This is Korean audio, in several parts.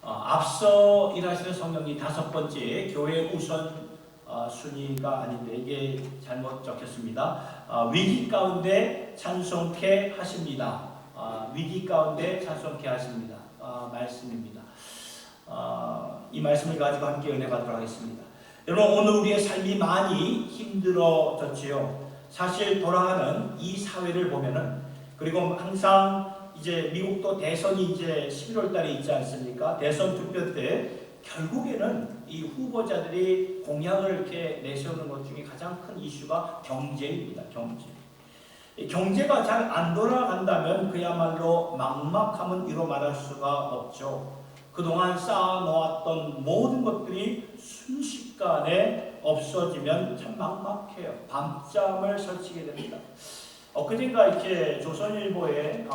앞서 일하시는 성령님 5번째 교회 우선 순위가 아닌데 이게 잘못 적혔습니다. 위기 가운데 찬송케 하십니다. 위기 가운데 찬송케 하십니다. 말씀입니다. 이 말씀을 가지고 함께 은혜 받도록 하겠습니다. 여러분, 오늘 우리의 삶이 많이 힘들어졌지요. 사실 돌아가는 이 사회를 보면은, 그리고 항상 이제 미국도 대선이 이제 11월 달에 있지 않습니까? 대선 투표 때 결국에는 이 후보자들이 공약을 이렇게 내세우는 것 중에 가장 큰 이슈가 경제입니다. 경제가 잘 안 돌아간다면 그야말로 막막함은 이루 말할 수가 없죠. 그동안 쌓아놓았던 모든 것들이 순식간에 없어지면 참 막막해요. 밤잠을 설치게 됩니다. 엊그젠가 이렇게 조선일보의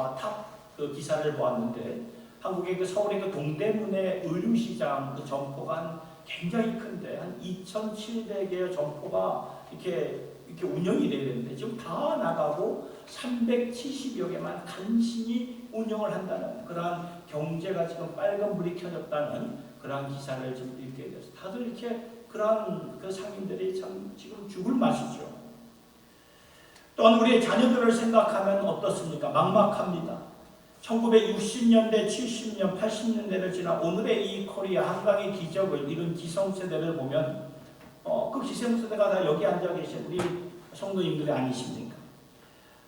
그 기사를 보았는데, 한국의 그 서울의 그 동대문의 의류시장 그 점포가 굉장히 큰데 한 2,700개의 점포가 이렇게 운영이 돼야 되는데 지금 다 나가고 370여 개만 간신히 운영을 한다는 그러한 경제가 지금 빨간불이 켜졌다는 그러한 기사를 지금 읽게 됐어요. 다들 이렇게 그러한 그 상인들이 참 지금 죽을 맛이죠. 또한 우리의 자녀들을 생각하면 어떻습니까? 막막합니다. 1960년대, 70년, 80년대를 지나 오늘의 이 코리아 한강의 기적을 이룬 기성세대를 보면 그 기성세대가 다 여기 앉아 계신 우리 성도님들이 아니십니까?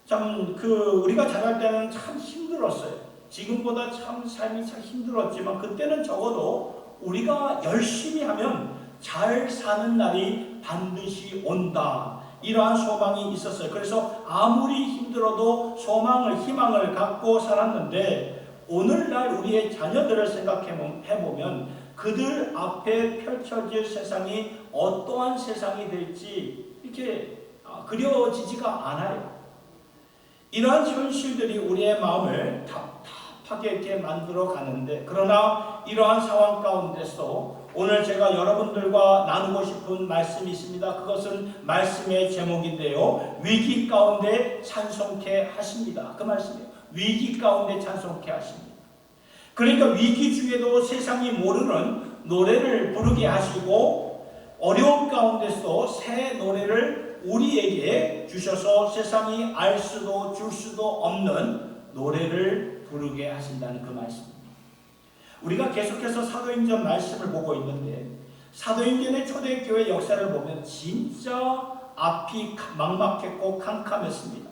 참 우리가 자랄 때는 참 힘들었어요. 지금보다 참 삶이 참 힘들었지만 그때는 적어도 우리가 열심히 하면 잘 사는 날이 반드시 온다. 이러한 소망이 있었어요. 그래서 아무리 힘들어도 소망을, 희망을 갖고 살았는데 오늘날 우리의 자녀들을 생각해보면 그들 앞에 펼쳐질 세상이 어떠한 세상이 될지 이렇게 그려지지가 않아요. 이러한 현실들이 우리의 마음을 답답하게 이렇게 만들어 가는데, 그러나 이러한 상황 가운데서 오늘 제가 여러분들과 나누고 싶은 말씀이 있습니다. 그것은 말씀의 제목인데요. 위기 가운데 찬송케 하십니다. 그 말씀이에요. 위기 가운데 찬송케 하십니다. 그러니까 위기 중에도 세상이 모르는 노래를 부르게 하시고 어려움 가운데서 새 노래를 우리에게 주셔서 세상이 알 수도 줄 수도 없는 노래를 부르게 하신다는 그 말씀입니다. 우리가 계속해서 사도행전 말씀을 보고 있는데 사도행전의 초대교회 역사를 보면 진짜 앞이 막막했고 캄캄했습니다.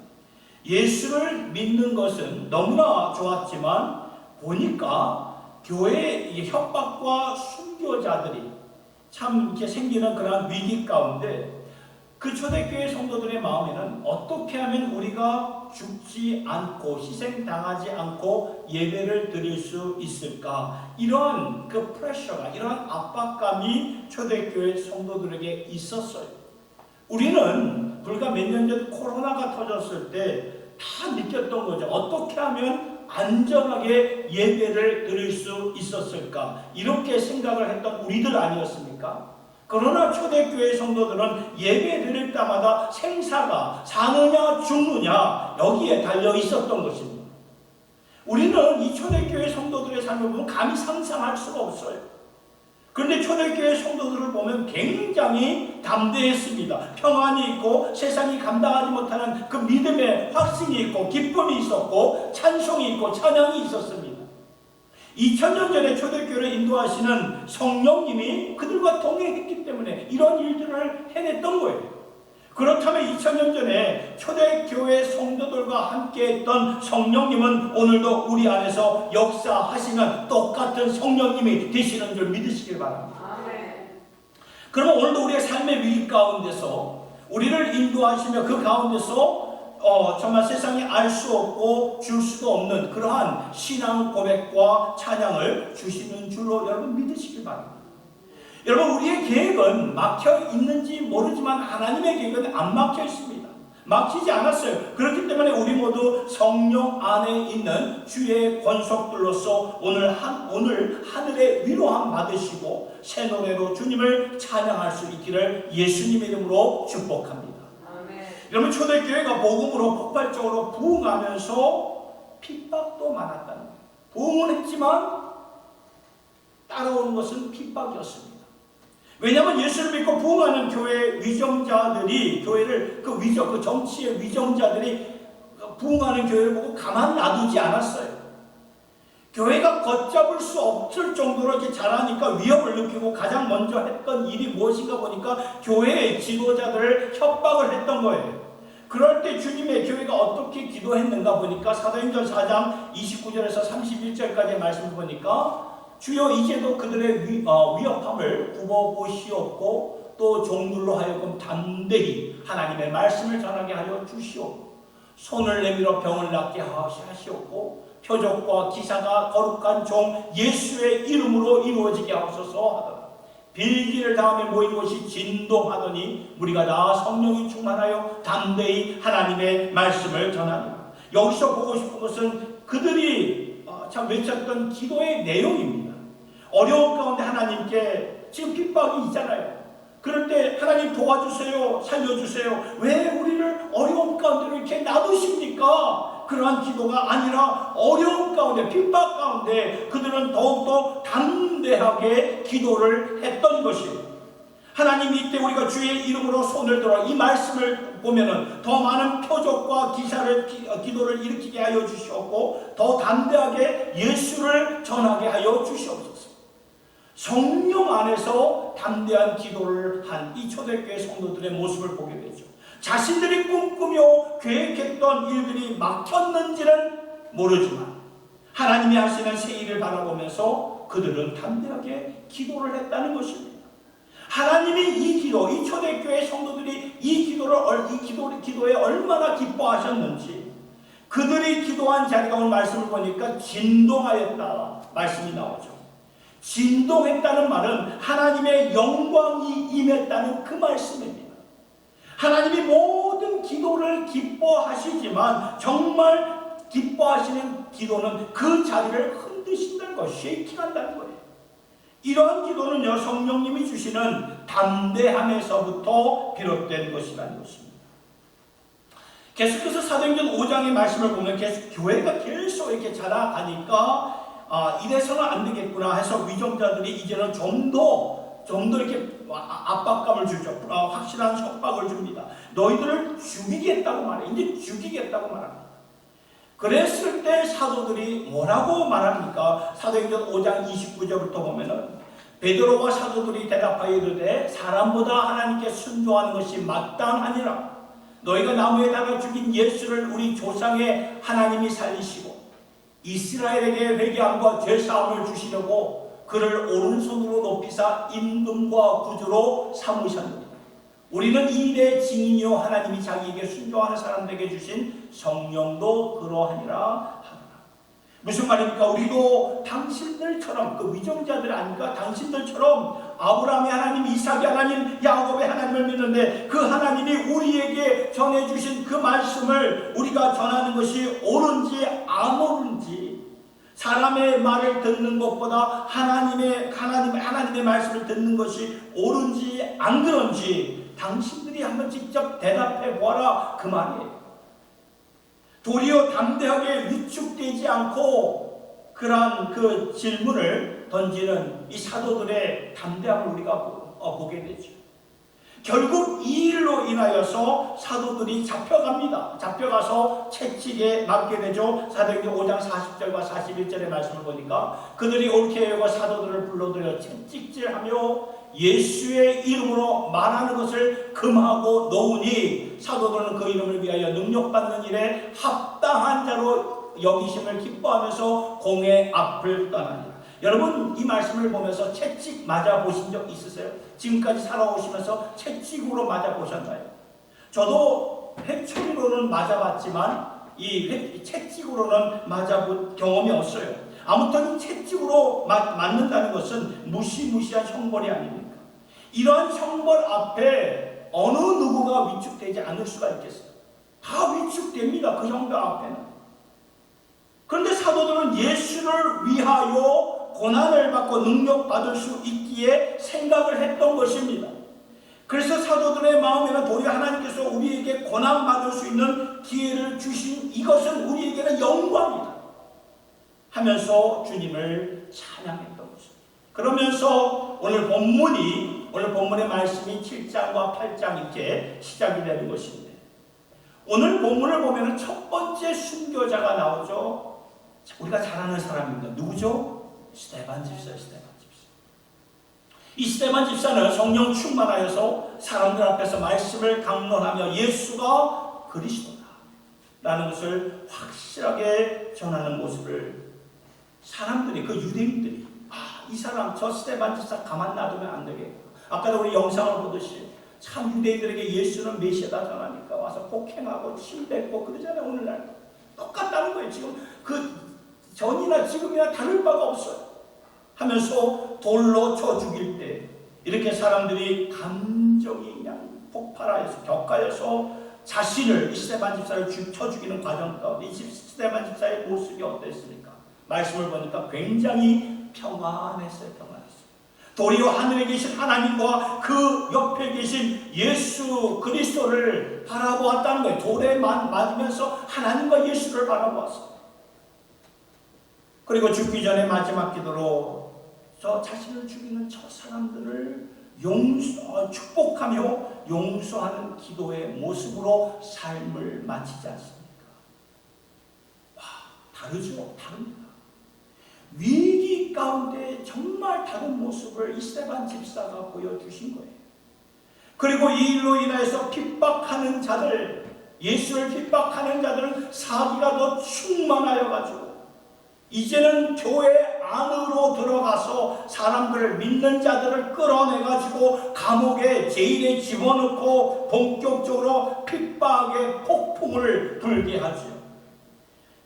예수를 믿는 것은 너무나 좋았지만 보니까 교회의 협박과 순교자들이 참 이렇게 생기는 그런 위기 가운데 그 초대교회 성도들의 마음에는 어떻게 하면 우리가 죽지 않고 희생당하지 않고 예배를 드릴 수 있을까? 이러한 그 프레셔가, 이러한 압박감이 초대교회 성도들에게 있었어요. 우리는 불과 몇 년 전 코로나가 터졌을 때 다 느꼈던 거죠. 어떻게 하면 안전하게 예배를 드릴 수 있었을까? 이렇게 생각을 했던 우리들 아니었습니까? 그러나 초대교회 성도들은 예배 드릴 때마다 생사가 사느냐 죽느냐 여기에 달려 있었던 것입니다. 우리는 이 초대교회 성도들의 삶을 보면 감히 상상할 수가 없어요. 그런데 초대교회 성도들을 보면 굉장히 담대했습니다. 평안이 있고 세상이 감당하지 못하는 그 믿음의 확신이 있고 기쁨이 있었고 찬송이 있고 찬양이 있었습니다. 2000년 전에 초대교회를 인도하시는 성령님이 그들과 동행했기 때문에 이런 일들을 해냈던 거예요. 그렇다면 2000년 전에 초대교회 성도들과 함께했던 성령님은 오늘도 우리 안에서 역사하시는 똑같은 성령님이 되시는 줄 믿으시길 바랍니다. 그러면 오늘도 우리의 삶의 위기 가운데서 우리를 인도하시며 그 가운데서 정말 세상이 알 수 없고 줄 수도 없는 그러한 신앙 고백과 찬양을 주시는 줄로 여러분 믿으시길 바랍니다. 여러분, 우리의 계획은 막혀 있는지 모르지만 하나님의 계획은 안 막혀 있습니다. 막히지 않았어요. 그렇기 때문에 우리 모두 성령 안에 있는 주의 권속들로서 오늘 하늘의 위로함 받으시고 새 노래로 주님을 찬양할 수 있기를 예수님의 이름으로 축복합니다. 아멘. 여러분, 초대교회가 복음으로 폭발적으로 부흥하면서 핍박도 많았다는 거예요. 부흥은 했지만 따라오는 것은 핍박이었습니다. 왜냐하면 예수를 믿고 부흥하는 교회 위정자들이 교회를 그 정치의 위정자들이 부흥하는 교회를 보고 가만 놔두지 않았어요. 교회가 걷잡을 수 없을 정도로 이렇게 자라니까 위협을 느끼고 가장 먼저 했던 일이 무엇인가 보니까 교회의 지도자들을 협박을 했던 거예요. 그럴 때 주님의 교회가 어떻게 기도했는가 보니까 사도행전 4장 29절에서 31절까지의 말씀을 보니까 주여 이제도 그들의 위협함을 굽어보시옵고 또 종들로 하여금 담대히 하나님의 말씀을 전하게 하여 주시옵고 손을 내밀어 병을 낫게 하시옵고 표적과 기사가 거룩한 종 예수의 이름으로 이루어지게 하옵소서 하더라. 빌기를 다음에 모인 곳이 진동하더니 무리가 다 성령이 충만하여 담대히 하나님의 말씀을 전하니라. 여기서 보고 싶은 것은 그들이 참 외쳤던 기도의 내용입니다. 어려운 가운데 하나님께 지금 핍박이 있잖아요. 그럴 때 하나님 도와주세요, 살려주세요. 왜 우리를 어려운 가운데 이렇게 놔두십니까? 그러한 기도가 아니라 어려운 가운데 핍박 가운데 그들은 더욱더 담대하게 기도를 했던 것이에요. 하나님 이때 우리가 주의 이름으로 손을 들어 이 말씀을 보면은 더 많은 표적과 기도를 일으키게 하여 주시옵고 더 담대하게 예수를 전하게 하여 주시옵소서. 성령 안에서 담대한 기도를 한 이 초대교회 성도들의 모습을 보게 되죠. 자신들이 꿈꾸며 계획했던 일들이 막혔는지는 모르지만 하나님이 하시는 새 일을 바라보면서 그들은 담대하게 기도를 했다는 것입니다. 하나님이 이 기도, 이 초대교회 성도들이 이 기도에 얼마나 기뻐하셨는지 그들이 기도한 자리가 오늘 말씀을 보니까 진동하였다 말씀이 나오죠. 진동했다는 말은 하나님의 영광이 임했다는 그 말씀입니다. 하나님이 모든 기도를 기뻐하시지만 정말 기뻐하시는 기도는 그 자리를 흔드신다는 것, 쉐이킹한다는 거예요. 이러한 기도는요, 성령님이 주시는 담대함에서부터 비롯된 것이라는 것입니다. 계속해서 사도행전 5장의 말씀을 보면 교회가 계속 이렇게 자라가니까 이래서는 안 되겠구나 해서 위정자들이 이제는 좀 더 이렇게 압박감을 주죠. 확실한 협박을 줍니다. 너희들을 죽이겠다고 말해. 이제 죽이겠다고 말합니다. 그랬을 때 사도들이 뭐라고 말합니까? 사도행전 5장 29절부터 보면은 베드로와 사도들이 대답하여 이르되 사람보다 하나님께 순종하는 것이 마땅하니라. 너희가 나무에 달아 죽인 예수를 우리 조상의 하나님이 살리시고 이스라엘에게 회개함과 죄사함을 주시려고 그를 오른손으로 높이사 임금과 구주로 삼으셨느니라. 우리는 이 일의 증인이요 하나님이 자기에게 순종하는 사람들에게 주신 성령도 그러하니라 하더라. 무슨 말입니까? 우리도 당신들처럼 그 위정자들 아니까 당신들처럼 아브라함의 하나님, 이삭의 하나님, 야곱의 하나님을 믿는데 그 하나님이 우리에게 전해주신 그 말씀을 우리가 전하는 것이 옳은지 안 옳은지 사람의 말을 듣는 것보다 하나님의 말씀을 듣는 것이 옳은지 안 그런지 당신들이 한번 직접 대답해 보아라 그 말이에요. 도리어 담대하게 위축되지 않고 그러한 그 질문을 던지는 이 사도들의 담대함을 우리가 보게 되죠. 결국 이 일로 인하여서 사도들이 잡혀갑니다. 잡혀가서 채찍에 맞게 되죠. 사도행전 5장 40절과 41절의 말씀을 보니까 그들이 옳게 여겨 사도들을 불러들여 채찍질하며 예수의 이름으로 말하는 것을 금하고 놓으니 사도들은 그 이름을 위하여 능력받는 일에 합당한 자로 여기심을 기뻐하면서 공회 앞을 떠나니라. 여러분 이 말씀을 보면서 채찍 맞아보신 적 있으세요? 지금까지 살아오시면서 채찍으로 맞아보셨나요? 저도 회초리로는 맞아봤지만 이 채찍으로는 맞아본 경험이 없어요. 아무튼 채찍으로 맞는다는 것은 무시무시한 형벌이 아닙니까? 이러한 형벌 앞에 어느 누구가 위축되지 않을 수가 있겠어요? 다 위축됩니다. 그 형벌 앞에는. 그런데 사도들은 예수를 위하여 고난을 받고 능력받을 수 있기에 생각을 했던 것입니다. 그래서 사도들의 마음에는 도리어 하나님께서 우리에게 고난받을 수 있는 기회를 주신 이것은 우리에게는 영광이다 하면서 주님을 찬양했던 것입니다. 그러면서 오늘 본문의 말씀이 7장과 8장 이렇게 시작이 되는 것인데, 오늘 본문을 보면 첫 번째 순교자가 나오죠. 우리가 잘 아는 사람입니다. 누구죠? 스데반 집사예요. 이 스데반 집사는 성령 충만하여서 사람들 앞에서 말씀을 강론하며 예수가 그리스도다라는 것을 확실하게 전하는 모습을 사람들이, 그 유대인들이, 이 사람 저 스데반 집사 가만 놔두면 안 되겠고, 아까도 우리 영상을 보듯이 참 유대인들에게 예수는 메시아다 전하니까 와서 폭행하고 침뱉고 그러잖아요. 오늘날 똑같다는 거예요. 지금 그 전이나 지금이나 다를 바가 없어요. 하면서 돌로 쳐 죽일 때 이렇게 사람들이 감정이 그냥 폭발하여서 격하여서 자신을, 이 스데반 집사를 쳐 죽이는 과정 가운데 이 스데반 집사의 모습이 어땠습니까? 말씀을 보니까 굉장히 평안했어요. 도리어 하늘에 계신 하나님과 그 옆에 계신 예수 그리스도를 바라보았다는 거예요. 돌에 맞으면서 하나님과 예수를 바라보았어요. 그리고 죽기 전에 마지막 기도로 저 자신을 죽이는 저 사람들을 축복하며 용서하는 기도의 모습으로 삶을 마치지 않습니까? 다르죠? 다릅니다. 위기 가운데 정말 다른 모습을 이 스데반 집사가 보여주신 거예요. 그리고 이 일로 인해서 핍박하는 자들, 예수를 핍박하는 자들은 사기가 더 충만하여 가지고 이제는 교회 안으로 들어가서 사람들을, 믿는 자들을 끌어내가지고 감옥에, 제일에 집어넣고 본격적으로 핍박의 폭풍을 불게 하죠.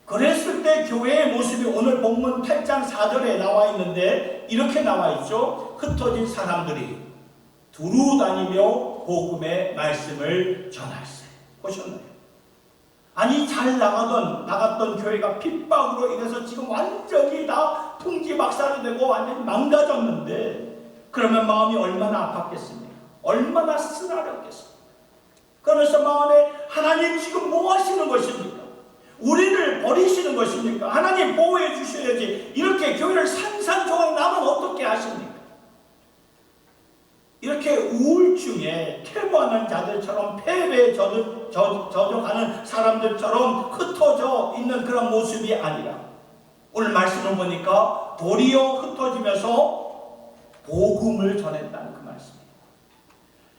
그랬을 때 교회의 모습이 오늘 본문 8장 4절에 나와 있는데 이렇게 나와 있죠. 흩어진 사람들이 두루 다니며 복음의 말씀을 전할세. 보셨나요? 아니, 잘 나갔던 교회가 핍박으로 인해서 지금 완전히 다 풍지박살이 되고 완전히 망가졌는데, 그러면 마음이 얼마나 아팠겠습니까? 얼마나 쓰라렸겠습니까? 그러면서 마음에 하나님 지금 뭐 하시는 것입니까? 우리를 버리시는 것입니까? 하나님 보호해 주셔야지. 이렇게 교회를 산산조각 나면 어떻게 하십니까? 이렇게 우울증에 퇴보하는 자들처럼, 패배에 젖어가는 사람들처럼 흩어져 있는 그런 모습이 아니라, 오늘 말씀을 보니까 도리어 흩어지면서 복음을 전했다는 그 말씀이에요.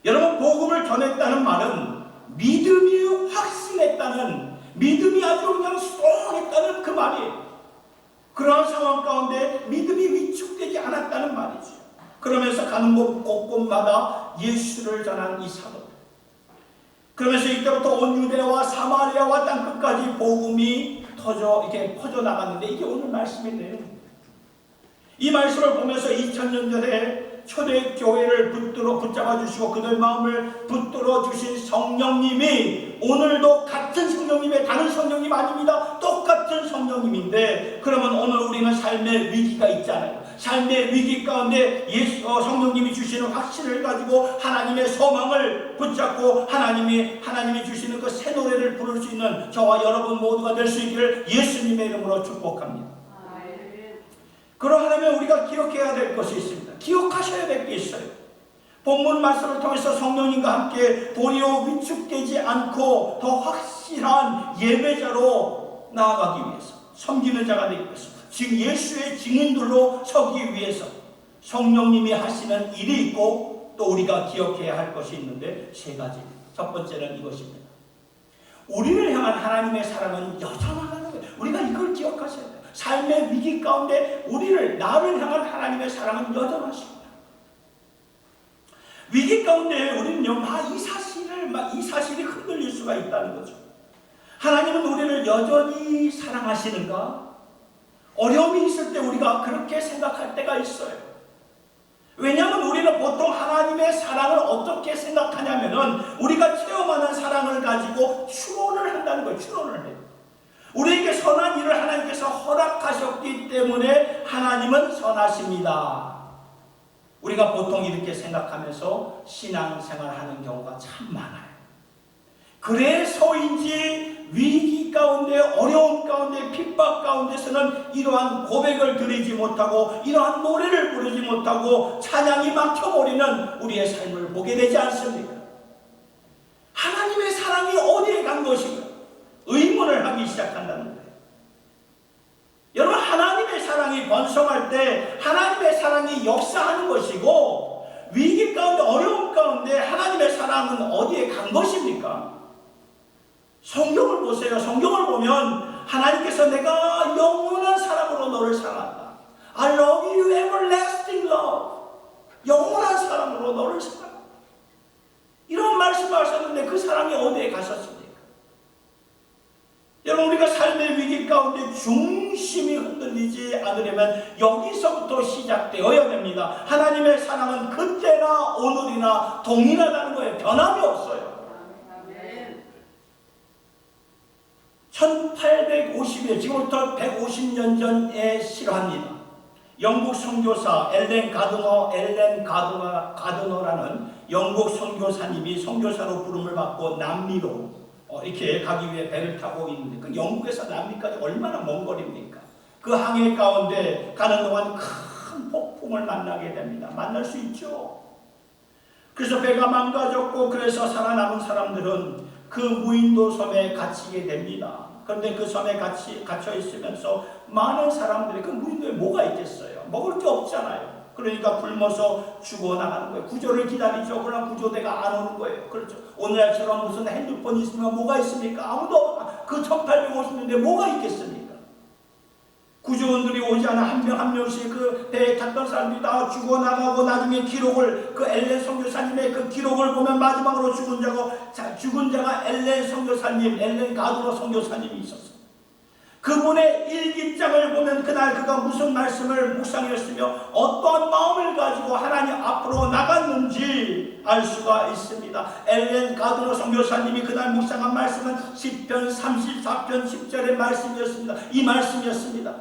여러분, 복음을 전했다는 말은 믿음이 확신했다는, 믿음이 아주 그냥 수동했다는 그 말이에요. 그러한 상황 가운데 믿음이 위축되지 않았다는 말이죠. 그러면서 가는 곳곳마다 예수를 전한 이 사도들. 그러면서 이때부터 온 유대와 사마리아와 땅끝까지 복음이 이렇게 퍼져나갔는데, 이게 오늘 말씀의 내용입니다. 이 말씀을 보면서 2000년 전에 초대교회를 붙잡아 주시고 그들 마음을 붙들어 주신 성령님이 오늘도 같은 성령님의, 다른 성령님 아닙니다. 똑같은 성령님인데, 그러면 오늘 우리는 삶의 위기가 있잖아요. 삶의 위기 가운데 성령님이 주시는 확신을 가지고 하나님의 소망을 붙잡고 하나님이 주시는 그 새 노래를 부를 수 있는 저와 여러분 모두가 될 수 있기를 예수님의 이름으로 축복합니다. 그러하려면 우리가 기억해야 될 것이 있습니다. 기억하셔야 될 게 있어요. 본문 말씀을 통해서 성령님과 함께 도리어 위축되지 않고 더 확실한 예배자로 나아가기 위해서, 섬기는 자가 되기 위해서, 지금 예수의 증인들로 서기 위해서 성령님이 하시는 일이 있고, 또 우리가 기억해야 할 것이 있는데 세 가지. 첫 번째는 이것입니다. 우리를 향한 하나님의 사랑은 여전하다는 거예요. 우리가 이걸 기억하셔야 돼요. 삶의 위기 가운데 나를 향한 하나님의 사랑은 여전하십니다. 위기 가운데 우리는요, 이 사실이 흔들릴 수가 있다는 거죠. 하나님은 우리를 여전히 사랑하시는가? 어려움이 있을 때 우리가 그렇게 생각할 때가 있어요. 왜냐하면 우리는 보통 하나님의 사랑을 어떻게 생각하냐면은 우리가 체험하는 사랑을 가지고 추론을 한다는 거예요. 추론을 해요. 우리에게 선한 일을 하나님께서 허락하셨기 때문에 하나님은 선하십니다. 우리가 보통 이렇게 생각하면서 신앙생활하는 경우가 참 많아요. 그래서인지 위기 위기 가운데, 어려움 가운데, 핍박 가운데서는 이러한 고백을 드리지 못하고 이러한 노래를 부르지 못하고 찬양이 막혀버리는 우리의 삶을 보게 되지 않습니까? 하나님의 사랑이 어디에 간 것인가? 의문을 하기 시작한다는 거예요. 여러분, 하나님의 사랑이 번성할 때 하나님의 사랑이 역사하는 것이고, 위기 가운데, 어려움 가운데 하나님의 사랑은 어디에 간 것입니까? 성경을 보세요. 성경을 보면 하나님께서 내가 영원한 사랑으로 너를 사랑한다. I love you everlasting love. 영원한 사랑으로 너를 사랑한다. 이런 말씀하셨는데 그 사랑이 어디에 가셨습니까? 여러분, 우리가 삶의 위기 가운데 중심이 흔들리지 않으려면 여기서부터 시작되어야 됩니다. 하나님의 사랑은 그때나 오늘이나 동일하다는 거예요. 변함이 없어요. 1850년, 지금부터 150년 전의 실화입니다. 영국 선교사 엘렌 가드너라는 영국 선교사님이 선교사로 부름을 받고 남미로 이렇게 가기 위해 배를 타고 있는데, 그 영국에서 남미까지 얼마나 먼 거리입니까? 그 항해 가운데 가는 동안 큰 폭풍을 만나게 됩니다. 만날 수 있죠. 그래서 배가 망가졌고, 그래서 살아남은 사람들은 그 무인도 섬에 갇히게 됩니다. 그런데 그 섬에 갇혀 있으면서 많은 사람들이, 그 무인도에 뭐가 있겠어요? 먹을 게 없잖아요. 그러니까 굶어서 죽어나가는 거예요. 구조를 기다리죠. 그러나 구조대가 안 오는 거예요. 그렇죠. 오늘날처럼 무슨 핸드폰이 있으면 뭐가 있습니까? 아무도. 그 1850년대 뭐가 있겠습니까? 구조원들이 오지 않아 한 명 한 명씩 그 배에 탔던 사람들이 다 죽어나가고, 나중에 기록을, 그 엘렌 선교사님의 그 기록을 보면 마지막으로 죽은 자가 엘렌 선교사님, 엘렌 가드너 선교사님이 있었어요. 그분의 일기장을 보면 그날 그가 무슨 말씀을 묵상했으며 어떠한 마음을 가지고 하나님 앞으로 나갔는지 알 수가 있습니다. 엘렌 가드너 선교사님이 그날 묵상한 말씀은 시편 34편 10절의 말씀이었습니다. 이 말씀이었습니다.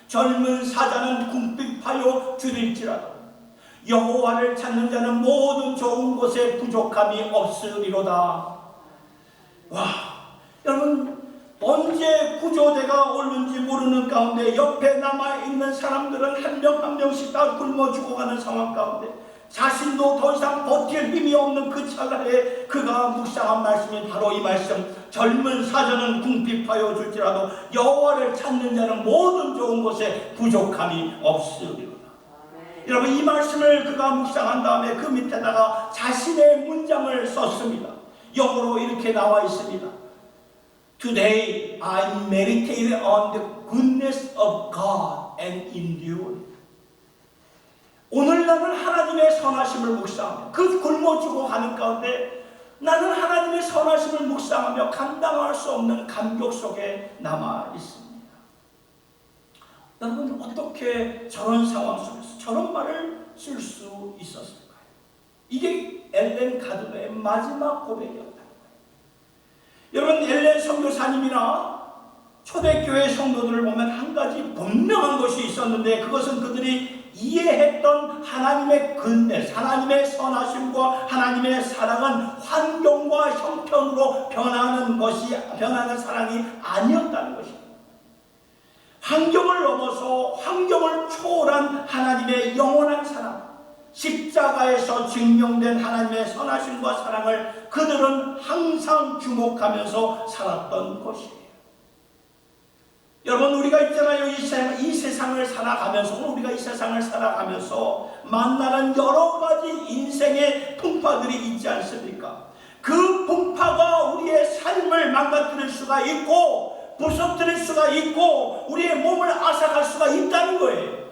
젊은 사자는 궁핍하여 줄일지라도 여호와를 찾는 자는 모든 좋은 곳에 부족함이 없으리로다. 와, 여러분, 언제 구조대가 오는지 모르는 가운데 옆에 남아있는 사람들은 한 명 한 명씩 다 굶어 죽어가는 상황 가운데 자신도 더 이상 버틸 힘이 없는 그 찰나에 그가 묵상한 말씀이 바로 이 말씀. 젊은 사자는 궁핍하여 줄지라도 여호와를 찾는 자는 모든 좋은 곳에 부족함이 없으리로다. 여러분, 이 말씀을 그가 묵상한 다음에 그 밑에다가 자신의 문장을 썼습니다. 영어로 이렇게 나와 있습니다. Today I meditated on the goodness of God and endured. 오늘 나는 하나님의 선하심을 묵상하며 그 굶어 죽어 가는 가운데 나는 하나님의 선하심을 묵상하며 감당할 수 없는 감격 속에 남아 있습니다. 여러분, 어떻게 저런 상황 속에서 저런 말을 쓸 수 있었을까요? 이게 엘렌 가드너의 마지막 고백이었다. 여러분, 엘렌 선교사님이나 초대교회 성도들을 보면 한 가지 분명한 것이 있었는데, 그것은 그들이 이해했던 하나님의 근대, 하나님의 선하심과 하나님의 사랑은 환경과 형편으로 변하는 사랑이 아니었다는 것입니다. 환경을 넘어서 환경을 초월한 하나님의 영원한 사랑, 십자가에서 증명된 하나님의 선하심과 사랑을 그들은 항상 주목하면서 살았던 것이에요. 여러분, 우리가 있잖아요. 이 세상을 살아가면서, 우리가 이 세상을 살아가면서 만나는 여러 가지 인생의 풍파들이 있지 않습니까? 그 풍파가 우리의 삶을 망가뜨릴 수가 있고, 부서뜨릴 수가 있고, 우리의 몸을 앗아갈 수가 있다는 거예요.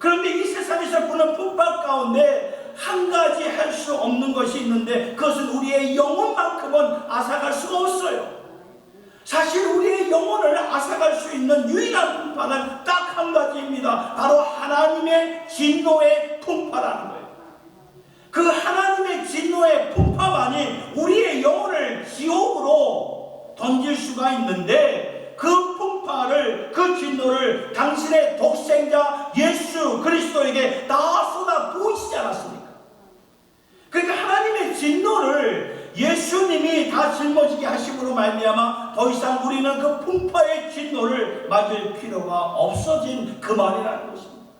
그런데 이 세상에서 보는 풍파 가운데 한 가지 할 수 없는 것이 있는데, 그것은 우리의 영혼만큼은 앗아갈 수가 없어요. 사실 우리의 영혼을 앗아갈 수 있는 유일한 풍파는 딱 한 가지입니다. 바로 하나님의 진노의 풍파라는 거예요. 그 하나님의 진노의 풍파만이 우리의 영혼을 지옥으로 던질 수가 있는데, 그 풍파를, 그 진노를 당신의 독생자 예수 그리스도에게 다 쏟아 부으시지 않았습니까? 그러니까 하나님의 진노를 예수님이 다 짊어지게 하심으로 말미암아 더 이상 우리는 그 풍파의 진노를 맞을 필요가 없어진 그 말이라는 것입니다.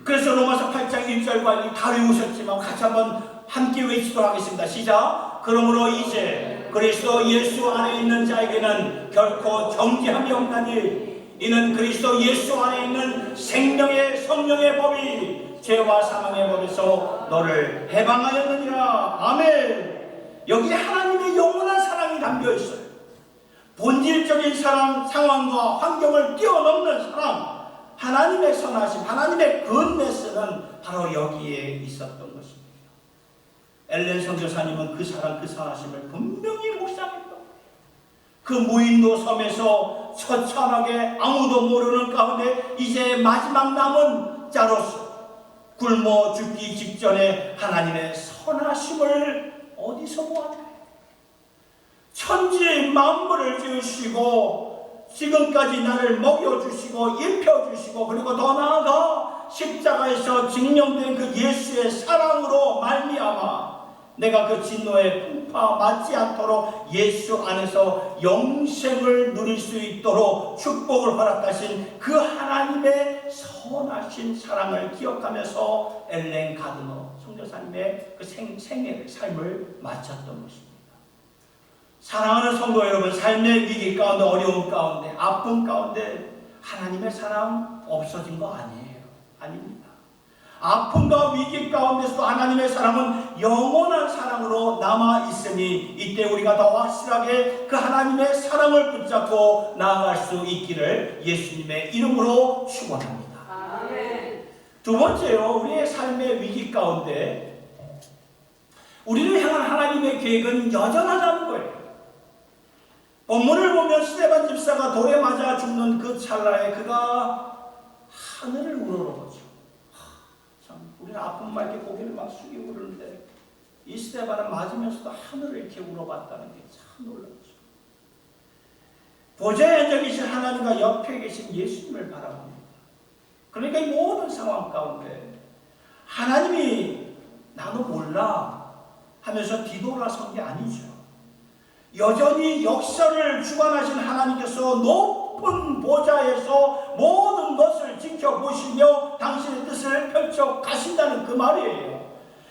그래서 로마서 8장 1절과 다 외우셨지만 같이 한번 함께 외치도록 하겠습니다. 시작. 그러므로 이제 그리스도 예수 안에 있는 자에게는 결코 정죄함이 없나니 이는 그리스도 예수 안에 있는 생명의 성령의 법이 죄와 사망의 법에서 너를 해방하였느니라. 아멘. 여기에 하나님의 영원한 사랑이 담겨 있어요. 본질적인 사랑, 상황과 환경을 뛰어넘는 사랑, 하나님의 선하심, 하나님의 굿네스는 바로 여기에 있었던 것입니다. 엘렌 선교사님은 그 사랑, 그 선하심을 분명히 묵상했던 거예요. 그 무인도 섬에서 처참하게 아무도 모르는 가운데 이제 마지막 남은 자로서 굶어 죽기 직전에 하나님의 선하심을 어디서 보았나요? 천지 만물을 지으시고 지금까지 나를 먹여주시고 입혀주시고 그리고 더 나아가 십자가에서 증명된 그 예수의 사랑으로 말미암아 내가 그 진노의 풍파 맞지 않도록 예수 안에서 영생을 누릴 수 있도록 축복을 허락하신 그 하나님의 선하신 사랑을 기억하면서 엘렌 가드너 선교사님의 그 생애를 삶을 마쳤던 것입니다. 사랑하는 성도 여러분, 삶의 위기 가운데, 어려움 가운데, 아픔 가운데 하나님의 사랑 없어진 거 아니에요. 아닙니다. 아픔과 위기 가운데서도 하나님의 사랑은 영원한 사랑으로 남아있으니 이때 우리가 더 확실하게 그 하나님의 사랑을 붙잡고 나아갈 수 있기를 예수님의 이름으로 축원합니다. 아멘. 두 번째요, 우리의 삶의 위기 가운데 우리를 향한 하나님의 계획은 여전하다는 거예요. 본문을 보면 스데반 집사가 돌에 맞아 죽는 그 찰나에 그가 하늘을 우러러보죠. 우리는 아픈 말 이렇게 고개를 막 숙이고 그러는데 이 스데반은 맞으면서도 하늘을 이렇게 울어봤다는 게 참 놀랍죠. 보좌에 앉아 계신 하나님과 옆에 계신 예수님을 바라봅니다. 그러니까 이 모든 상황 가운데 하나님이 나도 몰라 하면서 뒤돌아선 게 아니죠. 여전히 역사를 주관하신 하나님께서 높은 보좌에서 모든 것을 지켜보시며 당신의 뜻을 펼쳐 가신다는 그 말이에요.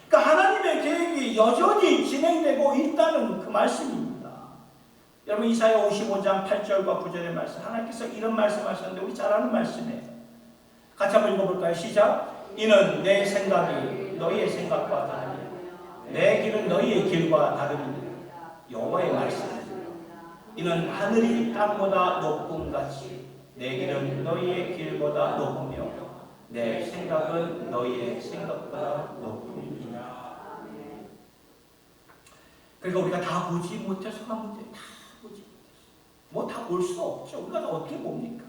그러니까 하나님의 계획이 여전히 진행되고 있다는 그 말씀입니다. 여러분 이사야 55장 8절과 9절의 말씀, 하나님께서 이런 말씀하셨는데 우리 잘 아는 말씀이에요. 같이 한번 읽어볼까요? 시작. 이는 내 생각이 너희의 생각과 다르니 내 길은 너희의 길과 다르니 여호와의 말씀. 이는 하늘이 땅보다 높음 같이 내 길은 너희의 길보다 높으며 내 생각은 너희의 생각보다 높음이니라. 그러니까 우리가 다 보지 못해서가 문제. 다 보지 못해서 뭐 다 볼 수 없죠. 우리가 다 어떻게 봅니까?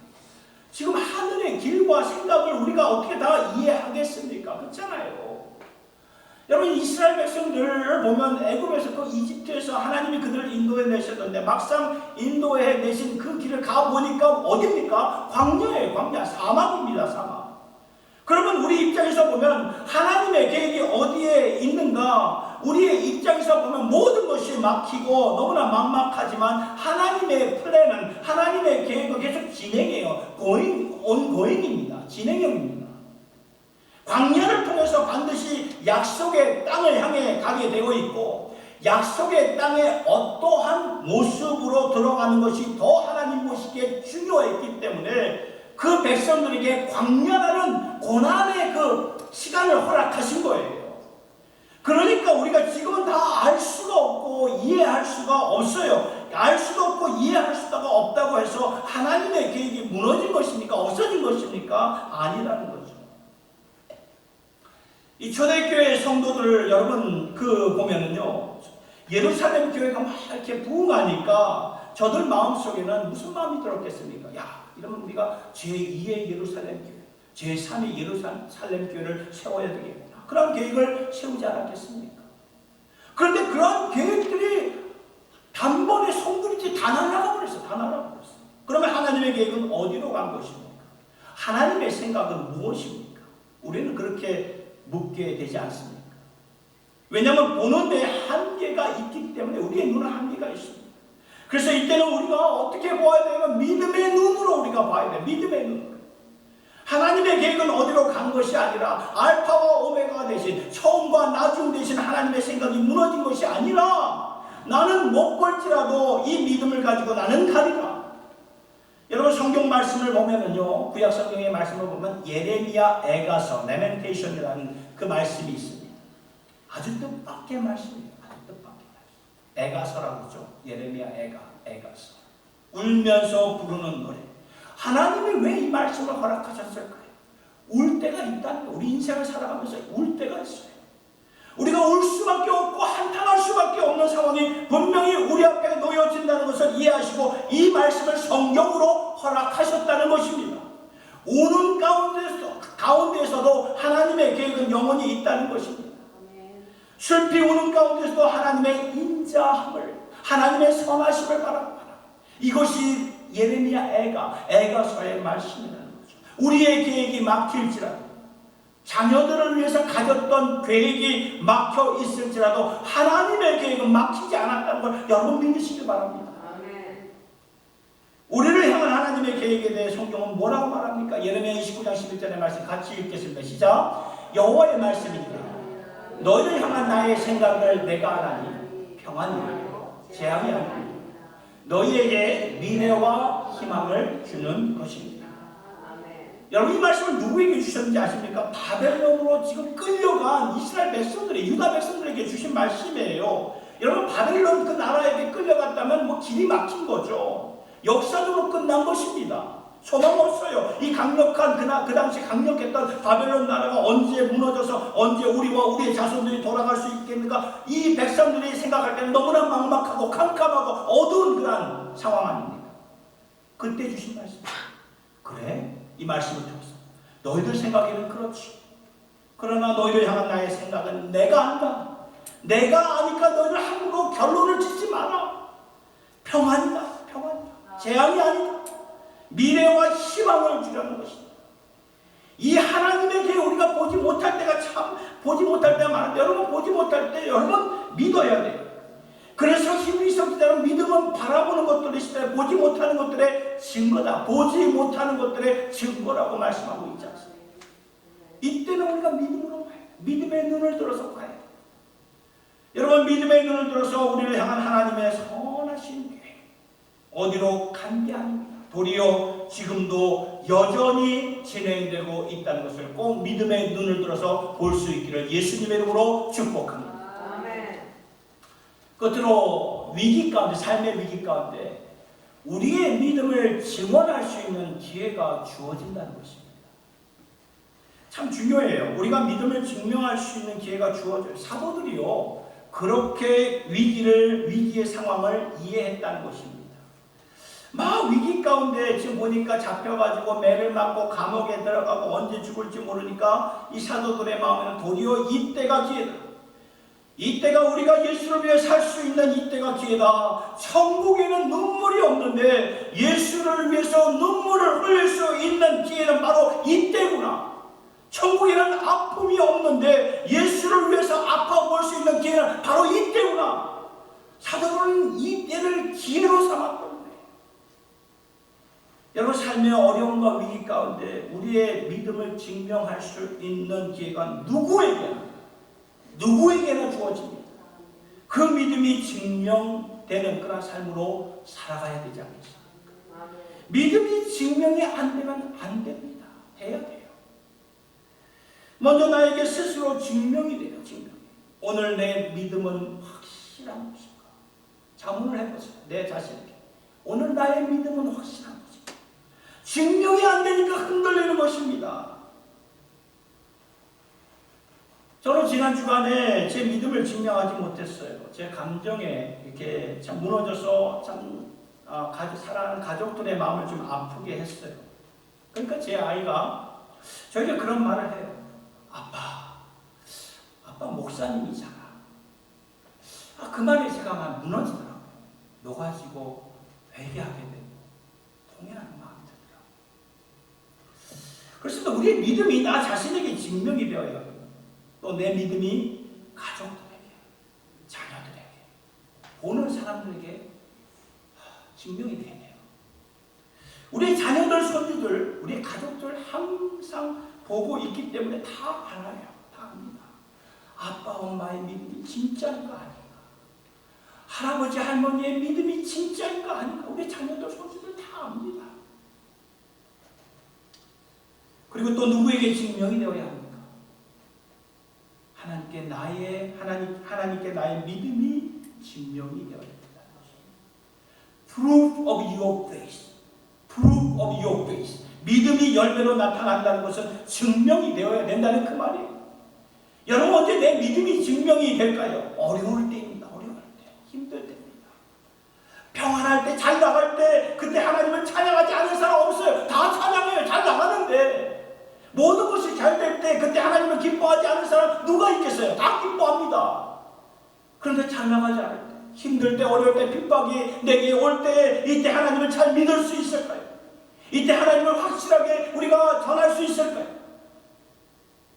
지금 하늘의 길과 생각을 우리가 어떻게 다 이해하겠습니까? 그렇잖아요. 여러분 이스라엘 백성들을 보면 애굽에서 그 이집트에서 하나님이 그들을 인도해 내셨는데 막상 인도해 내신 그 길을 가보니까 어디입니까? 광야예요. 광야. 사막입니다. 사막. 그러면 우리 입장에서 보면 하나님의 계획이 어디에 있는가? 우리의 입장에서 보면 모든 것이 막히고 너무나 막막하지만 하나님의 플랜은 하나님의 계획은 계속 진행해요. ongoing입니다. 진행형입니다. 광야를 통해서 반드시 약속의 땅을 향해 가게 되어 있고 약속의 땅에 어떠한 모습으로 들어가는 것이 더 하나님 보시기에 중요했기 때문에 그 백성들에게 광야라는 고난의 그 시간을 허락하신 거예요. 그러니까 우리가 지금은 다 알 수가 없고 이해할 수가 없어요. 알 수도 없고 이해할 수가 없다고 해서 하나님의 계획이 무너진 것입니까? 없어진 것입니까? 아니라는 거죠. 이 초대교회 성도들을 여러분 보면은요, 예루살렘 교회가 막 이렇게 부흥하니까 저들 마음속에는 무슨 마음이 들었겠습니까? 야, 이러면 우리가 제2의 예루살렘 교회, 제3의 예루살렘 교회를 세워야 되겠구나. 그런 계획을 세우지 않았겠습니까? 그런데 그런 계획들이 단번에 송두리째 다 날아가 버렸어. 다 날아가 버렸어. 그러면 하나님의 계획은 어디로 간 것입니까? 하나님의 생각은 무엇입니까? 우리는 그렇게 묻게 되지 않습니까? 왜냐하면 보는 데 한계가 있기 때문에 우리의 눈은 한계가 있습니다. 그래서 이때는 우리가 어떻게 보아야 되냐면 믿음의 눈으로 우리가 봐야 돼. 믿음의 눈으로. 하나님의 계획은 어디로 간 것이 아니라 알파와 오메가가 되신 처음과 나중 되신 하나님의 생각이 무너진 것이 아니라 나는 못 걸지라도 이 믿음을 가지고 나는 가리라. 여러분 성경 말씀을 보면은요, 구약 성경의 말씀을 보면 예레미야 애가서 레멘테이션이라는 그 말씀이 있습니다. 아주 뜻밖의 말씀이에요. 아주 뜻밖의 말씀. 애가서라고 그러죠. 예레미야 애가서. 울면서 부르는 노래. 하나님이 왜 이 말씀을 허락하셨을까요? 울 때가 있다는 거예요. 우리 인생을 살아가면서 울 때가 있어요. 우리가 울 수밖에 없고 한탄할 수밖에 없는 상황이 분명히 우리 앞에 놓여진다는 것을 이해하시고 이 말씀을 성경으로 허락하셨다는 것입니다. 우는 가운데에서도 하나님의 계획은 영원히 있다는 것입니다. 슬피 우는 가운데서도 하나님의 인자함을, 하나님의 선하심을 바랍니다. 이것이 예레미야 애가서의 말씀이라는 거죠. 우리의 계획이 막힐지라도, 자녀들을 위해서 가졌던 계획이 막혀 있을지라도 하나님의 계획은 막히지 않았다는 걸 여러분 믿으시기 바랍니다. 아멘. 우리를 향한 하나님의 계획에 대해 성경은 뭐라고 말합니까? 예레미야 29장 11절의 말씀 같이 읽겠습니다. 시작. 여호와의 말씀입니다. 너희를 향한 나의 생각을 내가 아나니 평안이요 재앙이 아니니 너희에게 미래와 희망을 주는 것입니다. 여러분 이 말씀을 누구에게 주셨는지 아십니까? 바벨론으로 지금 끌려간 이스라엘 백성들이, 유다 백성들에게 주신 말씀이에요. 여러분 바벨론 그 나라에게 끌려갔다면 뭐 길이 막힌 거죠. 역사적으로 끝난 것입니다. 소망 없어요. 이 강력한 그 당시 강력했던 바벨론 나라가 언제 무너져서 언제 우리와 우리의 자손들이 돌아갈 수 있겠는가? 이 백성들이 생각할 때는 너무나 막막하고 캄캄하고 어두운 그런 상황 아닙니까? 그때 주신 말씀. 그래? 이 말씀을 통해서 너희들 생각에는 그렇지. 그러나 너희를 향한 나의 생각은 내가 안다. 내가 아니까 너희들 함부로 결론을 짓지 마라. 평안이다. 평안이다. 재앙이 아니다. 미래와 희망을 주려는 것입니다. 이 하나님의 계획 우리가 보지 못할 때가 보지 못할 때가 많은데 여러분 보지 못할 때 여러분 믿어야 돼요. 그래서 히브리 서기자는 믿음은 바라보는 것들이시되 보지 못하는 것들의 증거다. 보지 못하는 것들의 증거라고 말씀하고 있지 않습니까? 이때는 우리가 믿음으로 봐야 돼요. 믿음의 눈을 들어서 봐야 돼요. 여러분 믿음의 눈을 들어서 우리를 향한 하나님의 선하신 계획 어디로 간 게 아닙니다. 도리어 지금도 여전히 진행되고 있다는 것을 꼭 믿음의 눈을 들어서 볼 수 있기를 예수님의 이름으로 축복합니다. 아멘. 끝으로 위기 가운데, 삶의 위기 가운데 우리의 믿음을 증언할 수 있는 기회가 주어진다는 것입니다. 참 중요해요. 우리가 믿음을 증명할 수 있는 기회가 주어져요. 사도들이요 그렇게 위기의 상황을 이해했다는 것입니다. 막 위기 가운데 지금 보니까 잡혀가지고 매를 맞고 감옥에 들어가고 언제 죽을지 모르니까 이 사도들의 마음에는 도리어 이때가 기회다. 이때가 우리가 예수를 위해 살 수 있는 이때가 기회다. 천국에는 눈물이 없는데 예수를 위해서 눈물을 흘릴 수 있는 기회는 바로 이때구나. 천국에는 아픔이 없는데 예수를 위해서 아파 볼 수 있는 기회는 바로 이때구나. 사도들은 이때를 기회로 삼았던 거예요. 여러분 삶의 어려움과 위기 가운데 우리의 믿음을 증명할 수 있는 기회가 누구에게나 주어집니다. 그 믿음이 증명되는 그런 삶으로 살아가야 되지 않겠습니까? 믿음이 증명이 안 되면 안 됩니다. 해야 돼요. 먼저 나에게 스스로 증명이 돼요. 증명이. 오늘 내 믿음은 확실한 것인가? 자문을 해보세요. 내 자신에게. 오늘 나의 믿음은 확실한 것인가? 증명이 안 되니까 흔들리는 것입니다. 저는 지난 주간에 제 믿음을 증명하지 못했어요. 제 감정에 이렇게 참 무너져서 사랑하는 가족들의 마음을 좀 아프게 했어요. 그러니까 제 아이가 저에게 그런 말을 해요. 아빠 목사님이잖아. 그 말에 제가 막 무너지더라고요. 녹아지고 회개하게 되고 통회하는 마음이 들더라고요. 그래서 우리의 믿음이 나 자신에게 증명이 되어야 해요. 또 내 믿음이 가족들에게, 자녀들에게, 보는 사람들에게 증명이 돼야 돼요. 우리 자녀들, 손주들, 우리 가족들 항상 보고 있기 때문에 다 알아요. 다 압니다. 아빠, 엄마의 믿음이 진짜인가 아닌가. 할아버지, 할머니의 믿음이 진짜인가 아닌가. 우리 자녀들, 손주들 다 압니다. 그리고 또 누구에게 증명이 되어야 합니까? 하나님께 나의 믿음이 증명이 되어야 된다는 것입니다. Proof of your faith. Proof of your faith. 믿음이 열매로 나타난다는 것은 증명이 되어야 된다는 그 말이에요. 여러분, 언제 내 믿음이 증명이 될까요? 어려울 때입니다. 어려울 때. 힘들 때입니다. 평안할 때, 잘 나갈 때, 그때 하나님을 찬양하지 않는 사람 없어요. 다 찬양해요. 잘 나가는데. 모든 것이 잘 될 때, 그때 하나님을 기뻐하지 않는 사람 누가 있겠어요? 다 기뻐합니다. 그런데 잘 나가지 않을 때, 힘들 때, 어려울 때, 핍박이 내게 올 때, 이때 하나님을 잘 믿을 수 있을까요? 이때 하나님을 확실하게 우리가 전할 수 있을까요?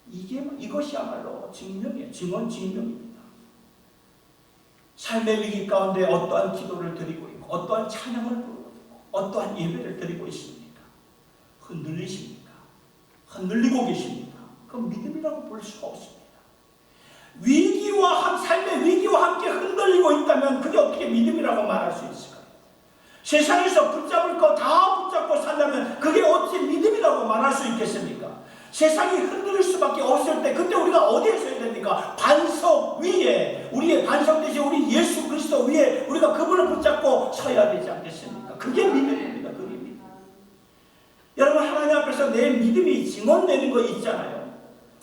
이것이야말로 증명이에요. 증명입니다. 삶의 위기 가운데 어떠한 기도를 드리고 있고, 어떠한 찬양을 부르고 있고, 어떠한 예배를 드리고 있습니까? 흔들리십니까? 흔들리고 계십니까? 그건 믿음이라고 볼 수가 없습니다. 삶의 위기와 함께 흔들리고 있다면 그게 어떻게 믿음이라고 말할 수 있을까요? 세상에서 붙잡을 거 다 붙잡고 살려면 그게 어떻게 믿음이라고 말할 수 있겠습니까? 세상이 흔들릴 수밖에 없을 때 그때 우리가 어디에 서야 됩니까? 반석 위에, 우리의 반석 대신 우리 예수 그리스도 위에 우리가 그분을 붙잡고 서야 되지 않겠습니까? 그게 믿음입니다. 그게 믿음. 여러분, 하나님 앞에서 내 믿음이 증언되는 거 있잖아요.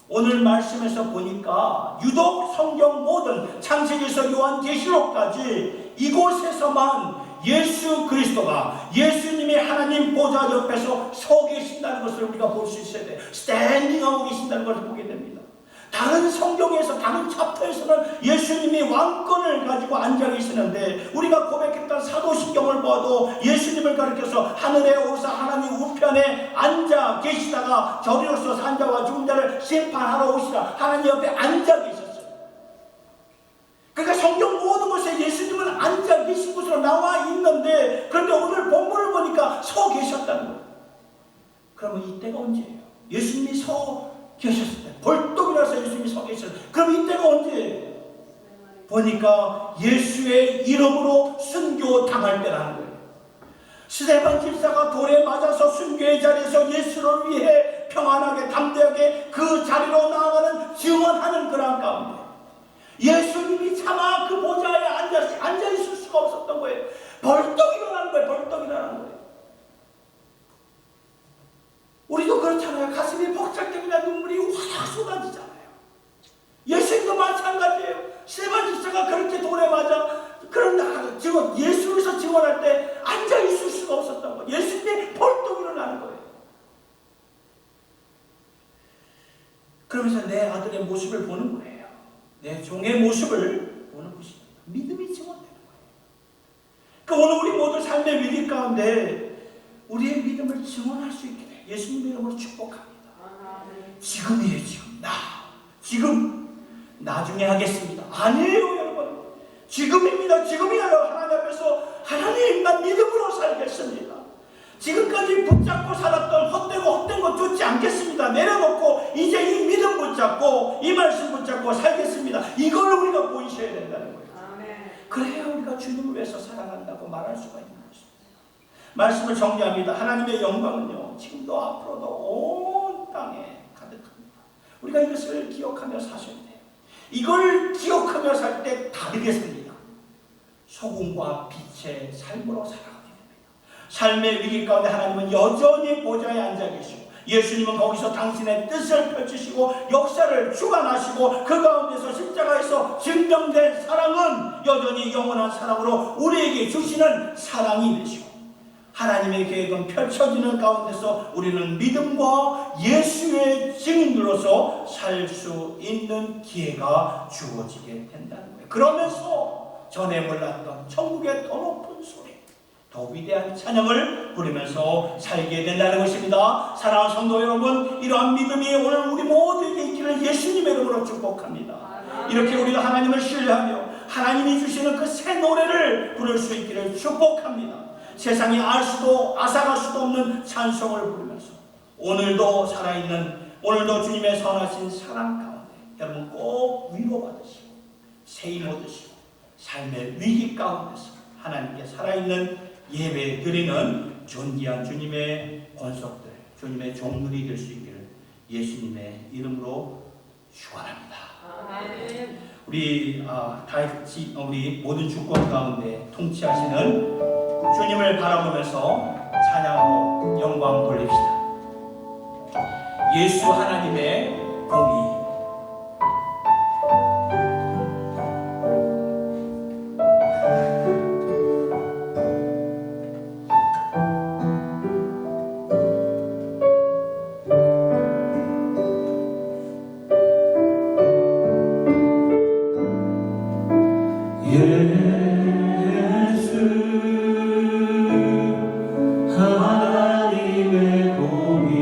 오늘 말씀에서 보니까 유독 성경 모든 창세기에서 요한계시록까지 이곳에서만 예수 그리스도가, 예수님이 하나님 보좌 옆에서 서 계신다는 것을 우리가 볼 수 있어야 돼요. 스탠딩하고 계신다는 것을 보게 됩니다. 다른 성경에서, 다른 챕터에서는 예수님이 왕권을 가지고 앉아 계시는데, 우리가 고백했던 사도신경을 봐도 예수님을 가리켜서 하늘에 오사 하나님 우편에 앉아 계시다가 저리로서 산자와 죽은 자를 심판하러 오시라 하나님 옆에 앉아 계셨어요. 그러니까 성경 모든 곳에 예수님은 앉아 계신 곳으로 나와 있는데, 그런데 오늘 본문을 보니까 서 계셨다는 거예요. 그러면 이때가 언제예요? 예수님이 서 계셨을 때, 벌떡 일어나서 예수님이 서 계셨을 때, 그럼 이때가 언제예요? 보니까 예수의 이름으로 순교당할 때라는 거예요. 스데반 집사가 돌에 맞아서 순교의 자리에서 예수를 위해 평안하게 담대하게 그 자리로 나아가는 증언하는 그런 가운데 예수님이 차마 그 보좌에 앉아 있을 수가 없었던 거예요. 벌떡 일어나는 거예요. 벌떡 일어나는 거예요. 우리도 그렇잖아요. 가슴이 벅차geb니다. 눈물이 확 쏟아지잖아요. 예수님도 마찬가지예요. 스데반 집사가 그렇게 돌에 맞아 그런 지금 예수에서 증언할 때 앉아 있을 수가 없었던 거예요. 예수님이 벌떡 일어나는 거예요. 그러면서 내 아들의 모습을 보는 거예요. 내 종의 모습을 보는 것입니다. 믿음이 증언되는 거예요. 그러니까 오늘 우리 모두 삶의 위기 가운데 우리의 믿음을 증언할 수 있게 돼요. 예수님의 이름으로 축복합니다. 지금이에요. 지금 나중에 하겠습니다. 아니에요, 여러분. 지금입니다. 지금이에요. 하나님 앞에서 하나님, 나 믿음으로 살겠습니다. 지금까지 붙잡고 살았던 헛된 것 쫓지 않겠습니다. 내려놓고 이제 이 믿음 붙잡고 이 말씀 붙잡고 살겠습니다. 이걸 우리가 보이셔야 된다는 거예요. 아멘. 그래야 우리가 주님을 위해서 살아간다고 말할 수가 있는 것입니다. 말씀을 정리합니다. 하나님의 영광은요, 지금도 앞으로도 온 땅에 가득합니다. 우리가 이것을 기억하며 사셔야 돼요. 이걸 기억하며 살 때 다르게 삽니다. 소금과 빛의 삶으로 살아갑니다. 삶의 위기 가운데 하나님은 여전히 보좌에 앉아 계시고, 예수님은 거기서 당신의 뜻을 펼치시고 역사를 주관하시고, 그 가운데서 십자가에서 증명된 사랑은 여전히 영원한 사랑으로 우리에게 주시는 사랑이 되시고, 하나님의 계획은 펼쳐지는 가운데서 우리는 믿음과 예수의 증인으로서 살 수 있는 기회가 주어지게 된다는 거예요. 그러면서 전에 몰랐던 천국의 더 높은 소리, 더 위대한 찬양을 부르면서 살게 된다는 것입니다. 사랑하는 성도 여러분, 이러한 믿음이 오늘 우리 모두에게 있기를 예수님의 이름으로 축복합니다. 이렇게 우리가 하나님을 신뢰하며 하나님이 주시는 그 새 노래를 부를 수 있기를 축복합니다. 세상이 알 수도 앗아갈 수도 없는 찬송을 부르면서 오늘도 살아있는, 오늘도 주님의 선하신 사랑 가운데 여러분 꼭 위로받으시고 세임 얻으시고 삶의 위기 가운데서 하나님께 살아있는 예배 드리는 존귀한 주님의 권속들, 주님의 종들이 될 수 있기를 예수님의 이름으로 축원합니다. 아멘. 우리 다같이 우리 모든 주권 가운데 통치하시는 주님을 바라보면서 찬양으로 영광 돌립시다. 예수 하나님의 공의. 하나님의 공의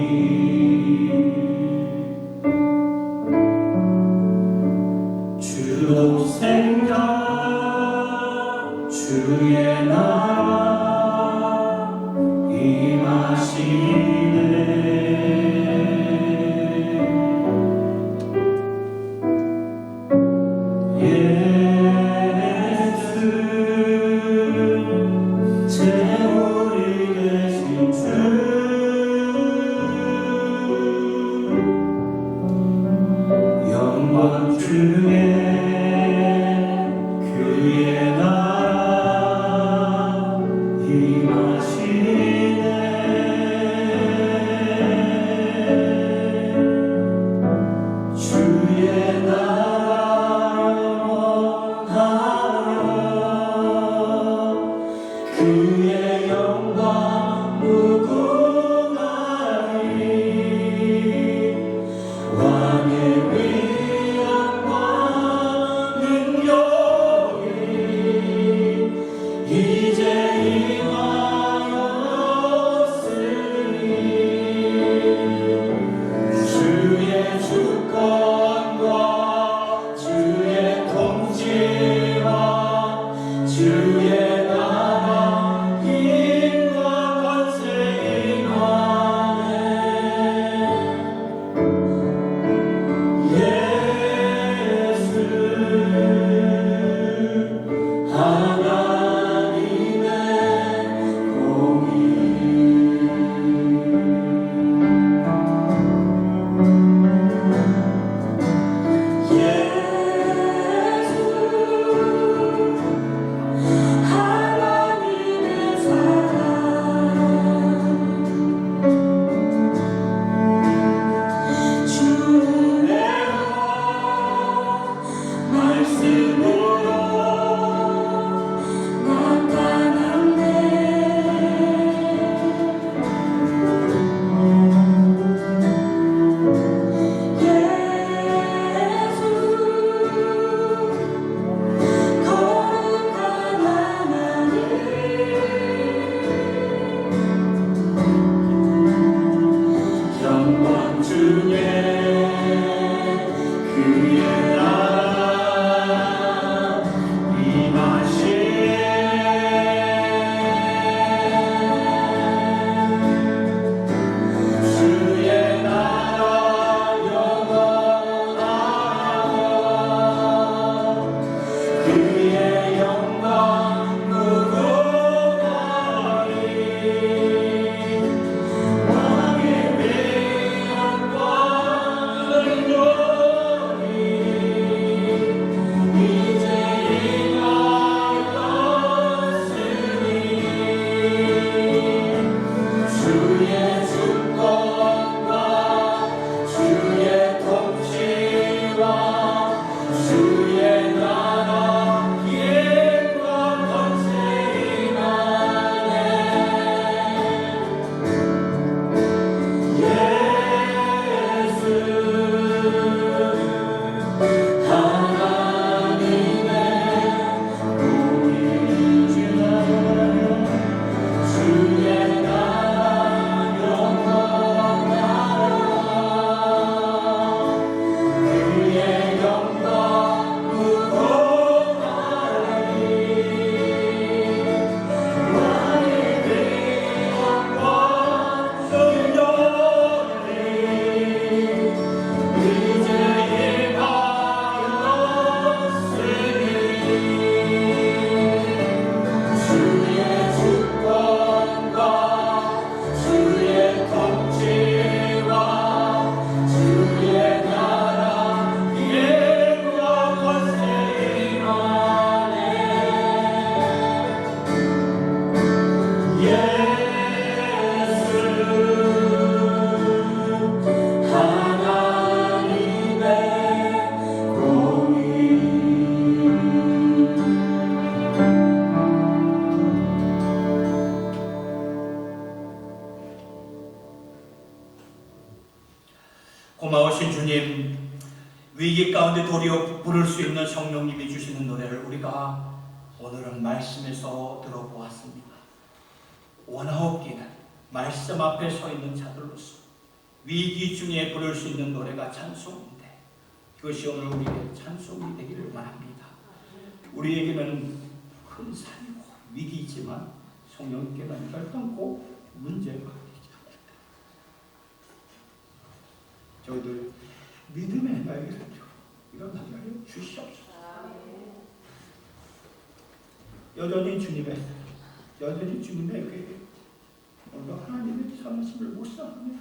고마우신 주님, 위기 가운데 도리어 부를 수 있는 성령님이 주시는 노래를 우리가 오늘은 말씀에서 들어보았습니다. 원하옵기는 말씀 앞에 서 있는 자들로서 위기 중에 부를 수 있는 노래가 찬송인데, 그것이 오늘 우리의 찬송이 되기를 원합니다. 우리에게는 큰 산이고 위기이지만 성령께는 결단코 문제가 되지 않습니다. 저희들 믿음의 날개를 일어나게 하여 주시옵소서. 여전히 주님의 그 오늘 하나님의 선하심을 묵상하며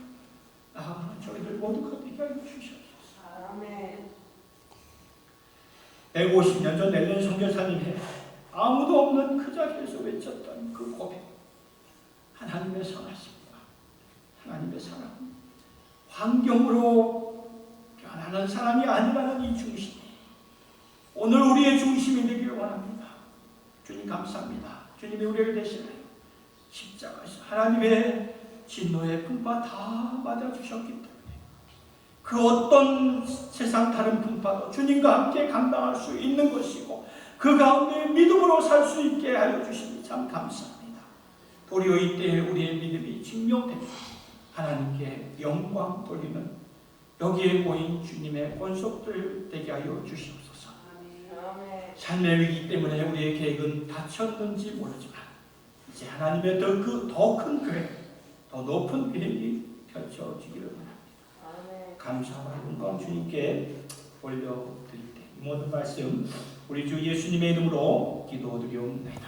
저희들 모두가 되게 하여 주시옵소서. 아멘. 150년 전 앨런 선교사님의 아무도 없는 그 자리에서 외쳤던 그 고백, 하나님의 선하심과 하나님의 사랑, 환경으로 변하는 사람이 아니라는 이 중심이 오늘 우리의 중심이 되기를 원합니다. 주님 감사합니다. 주님이 우리를 대신하여 십자가에서 하나님의 진노의 풍파 다 맞아주셨기 때문에 그 어떤 세상 다른 풍파도 주님과 함께 감당할 수 있는 것이고 그 가운데 믿음으로 살 수 있게 하여 주시니 참 감사합니다. 도리어 이때 우리의 믿음이 증명되고 하나님께 영광 돌리는 여기에 모인 주님의 권속들 되게 하여 주시옵소서. 삶의 위기 때문에 우리의 계획은 닫혔는지 모르지만 이제 하나님의 더 큰 계획, 더 높은 계획이 펼쳐지기를 원합니다. 감사와 영광 주님께 올려드릴 때 이 모든 말씀 우리 주 예수님의 이름으로 기도드리옵나이다.